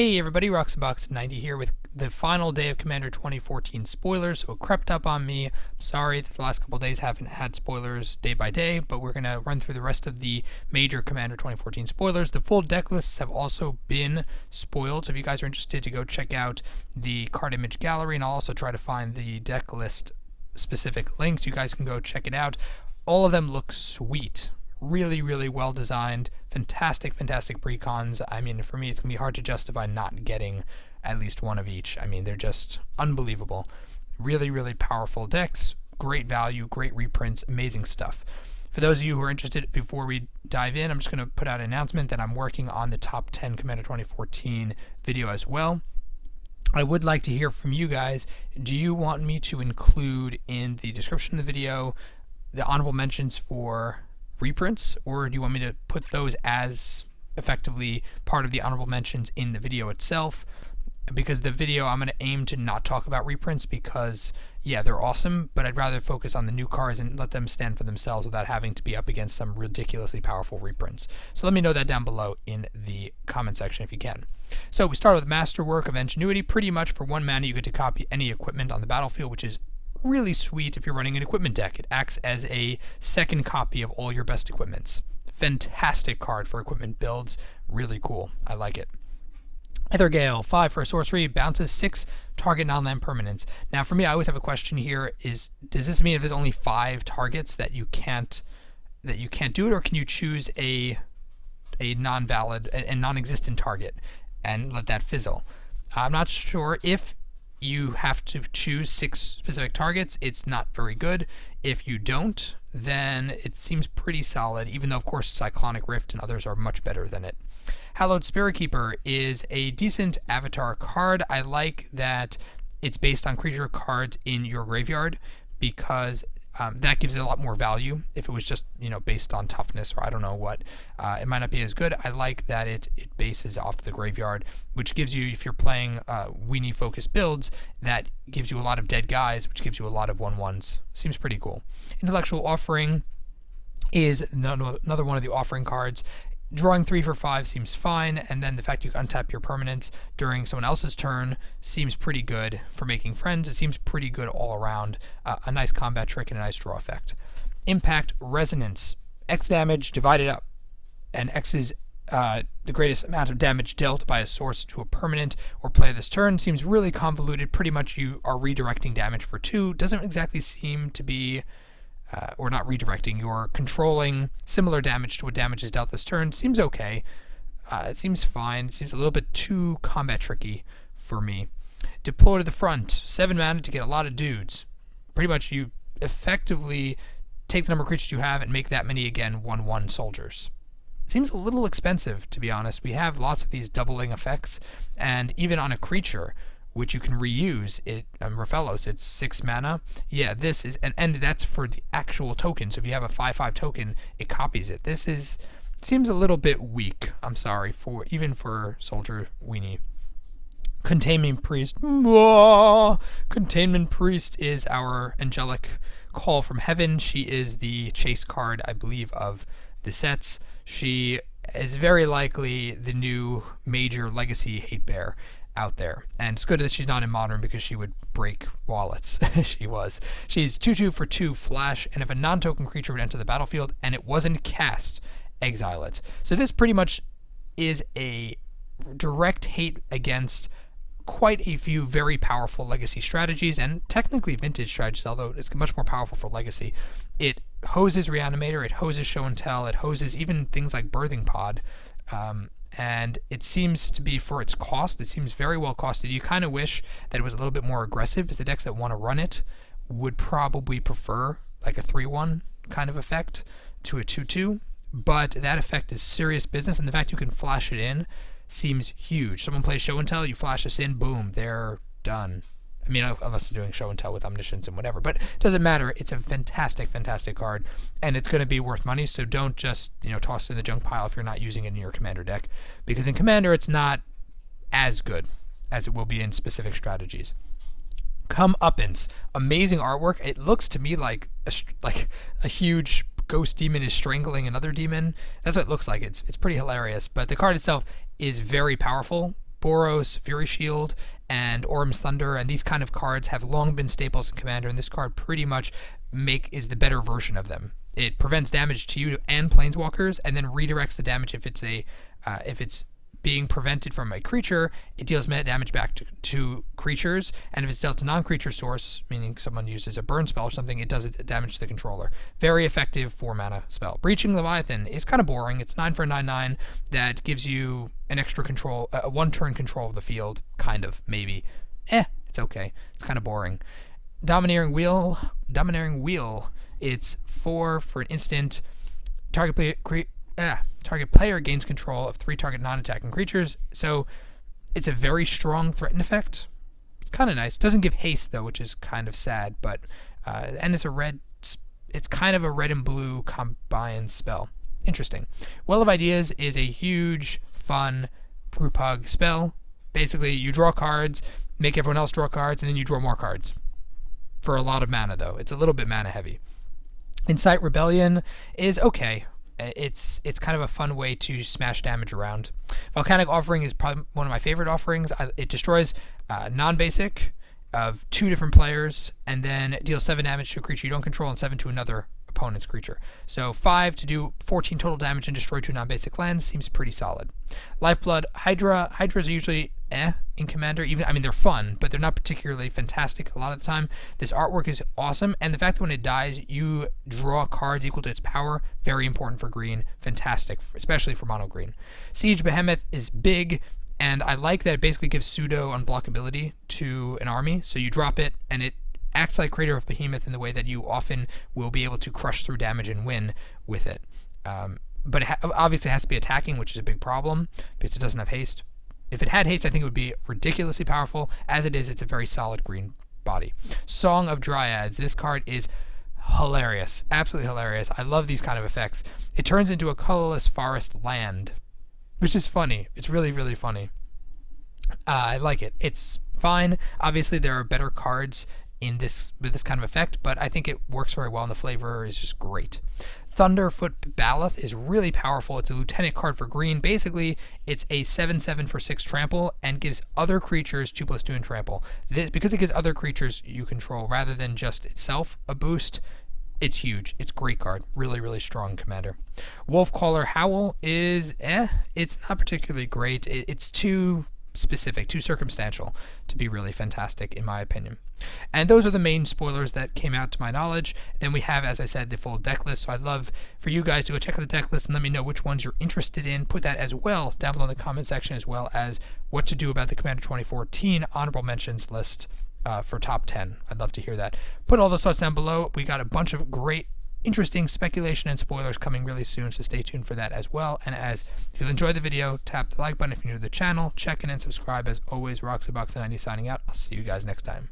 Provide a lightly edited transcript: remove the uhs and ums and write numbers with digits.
Hey everybody, Roxabox90 here with the final day of Commander 2014 spoilers. So it crept up on me. I'm sorry that the last couple days haven't had spoilers day by day, but we're going to run through the rest of the major Commander 2014 spoilers. The full deck lists have also been spoiled, so if you guys are interested to go check out the card image gallery, and I'll also try to find the deck list specific links. You guys can go check it out. All of them look sweet. Really, really well designed. Fantastic precons. I mean, for me, it's going to be hard to justify not getting at least one of each. I mean, they're just unbelievable. Really, really powerful decks. Great value, great reprints, amazing stuff. For those of you who are interested, before we dive in, I'm just going to put out an announcement that I'm working on the top 10 Commander 2014 video as well. I would like to hear from you guys. Do you want me to include in the description of the video the honorable mentions for reprints, or do you want me to put those as effectively part of the honorable mentions in the video itself? Because the video, I'm going to aim to not talk about reprints because, yeah, they're awesome, but I'd rather focus on the new cards and let them stand for themselves without having to be up against some ridiculously powerful reprints. So let me know that down below in the comment section if you can. So we start with Masterwork of Ingenuity. Pretty much for 1 mana you get to copy any equipment on the battlefield, which is really sweet if you're running an equipment deck. It acts as a second copy of all your best equipments. Fantastic card for equipment builds. Really cool. I like it. Ethergale, 5 for a sorcery, bounces 6 target non-land permanents. Now for me, I always have a question here, does this mean if there's only 5 targets that you can't do it, or can you choose a non-valid and non-existent target and let that fizzle? I'm not sure. If you have to choose 6 specific targets, it's not very good. If you don't, then it seems pretty solid, even though of course Cyclonic Rift and others are much better than it. Hallowed Spirit Keeper is a decent avatar card. I like that it's based on creature cards in your graveyard, because that gives it a lot more value. If it was just, based on toughness or I don't know what, it might not be as good. I like that it bases off the graveyard, which gives you, if you're playing weenie focused builds, that gives you a lot of dead guys, which gives you a lot of 1/1s. Seems pretty cool. Intellectual Offering is another one of the offering cards. Drawing 3 for 5 seems fine, and then the fact you can untap your permanents during someone else's turn seems pretty good for making friends. It seems pretty good all around. A nice combat trick and a nice draw effect. Impact Resonance. X damage divided up, and X is the greatest amount of damage dealt by a source to a permanent or player this turn. Seems really convoluted. Pretty much you are redirecting damage for 2. Doesn't exactly seem to be... or not redirecting, you're controlling similar damage to what damage is dealt this turn. Seems okay. It seems fine. It seems a little bit too combat tricky for me. Deploy to the Front. 7 mana to get a lot of dudes. Pretty much you effectively take the number of creatures you have and make that many again 1/1 soldiers. Seems a little expensive, to be honest. We have lots of these doubling effects, and even on a creature, which you can reuse, Raphaelos, it's 6 mana. Yeah, this is, and that's for the actual token. So if you have a 5/5 token, it copies it. Seems a little bit weak, I'm sorry, even for Soldier Weenie. Containment Priest. Containment Priest is our angelic call from heaven. She is the chase card, I believe, of the sets. She is very likely the new major legacy Hatebear out there, and it's good that she's not in Modern because she would break wallets. She's 2/2 for 2 flash, and if a non-token creature would enter the battlefield and it wasn't cast, exile it. So this pretty much is a direct hate against quite a few very powerful legacy strategies, and technically vintage strategies, although it's much more powerful for legacy. It hoses Reanimator, it hoses Show and Tell, it hoses even things like Birthing Pod, and it seems to be, for its cost, it seems very well costed. You kind of wish that it was a little bit more aggressive, because the decks that want to run it would probably prefer like a 3/1 kind of effect to a 2/2, but that effect is serious business, and the fact you can flash it in seems huge. Someone plays Show and Tell, you flash this in, boom, they're done. I mean, unless they're doing Show and Tell with Omniscience and whatever, but it doesn't matter. It's a fantastic card, and it's going to be worth money, so don't just, toss it in the junk pile if you're not using it in your Commander deck, because in Commander it's not as good as it will be in specific strategies. Comeuppance. Amazing artwork. It looks to me like a huge ghost demon is strangling another demon. That's what it looks like. It's pretty hilarious, but the card itself is very powerful, Boros, Fury Shield, and Orm's Thunder, and these kind of cards have long been staples in Commander, and this card pretty much is the better version of them. It prevents damage to you and Planeswalkers, and then redirects the damage if it's being prevented from a creature. It deals mana damage back to creatures, and if it's dealt to non-creature source, meaning someone uses a burn spell or something, it does damage to the controller. Very effective 4-mana spell. Breaching Leviathan is kind of boring. It's 9 for a 9/9 that gives you an extra control, a 1-turn control of the field, kind of, maybe. It's okay. It's kind of boring. Domineering Wheel. It's 4 for an instant. Target player gains control of 3 target non-attacking creatures. So it's a very strong threaten effect. It's kind of nice. Doesn't give haste though, which is kind of sad. But and it's a red. It's kind of a red and blue combined spell. Interesting. Well of Ideas is a huge, fun group hug spell. Basically, you draw cards, make everyone else draw cards, and then you draw more cards. For a lot of mana though. It's a little bit mana heavy. Incite Rebellion is okay. It's kind of a fun way to smash damage around. Volcanic Offering is probably one of my favorite offerings. It destroys non-basic of 2 different players, and then deals 7 damage to a creature you don't control and 7 to another opponent's creature. So 5 to do 14 total damage and destroy 2 non-basic lands seems pretty solid. Lifeblood Hydra. Hydras are usually in Commander. They're fun, but they're not particularly fantastic a lot of the time. This artwork is awesome, and the fact that when it dies, you draw cards equal to its power, very important for green. Fantastic, especially for mono green. Siege Behemoth is big, and I like that it basically gives pseudo unblockability to an army. So you drop it, and it acts like Crater of Behemoth in the way that you often will be able to crush through damage and win with it. But it obviously has to be attacking, which is a big problem because it doesn't have haste. If it had haste, I think it would be ridiculously powerful. As it is, it's a very solid green body. Song of Dryads. This card is hilarious. Absolutely hilarious. I love these kind of effects. It turns into a colorless forest land, which is funny. It's really, really funny. I like it. It's fine. Obviously, there are better cards with this kind of effect, but I think it works very well, and the flavor is just great. Thunderfoot Baloth is really powerful. It's a lieutenant card for green. Basically, it's a 7/7 for 6 trample and gives other creatures 2/2 in trample. Because it gives other creatures you control rather than just itself a boost, it's huge. It's a great card. Really, really strong Commander. Wolfcaller Howl is it's not particularly great. It's too specific, too circumstantial to be really fantastic in my opinion. And those are the main spoilers that came out to my knowledge. Then we have, as I said, the full deck list. So I'd love for you guys to go check out the deck list and let me know which ones you're interested in. Put that as well down below in the comment section, as well as what to do about the Commander 2014 honorable mentions list for top 10. I'd love to hear that. Put all those thoughts down below. We got a bunch of great interesting speculation and spoilers coming really soon, so stay tuned for that as well. And if you enjoyed the video, tap the like button. If you're new to the channel, check in and subscribe. As always, Roxabox90 signing out. I'll see you guys next time.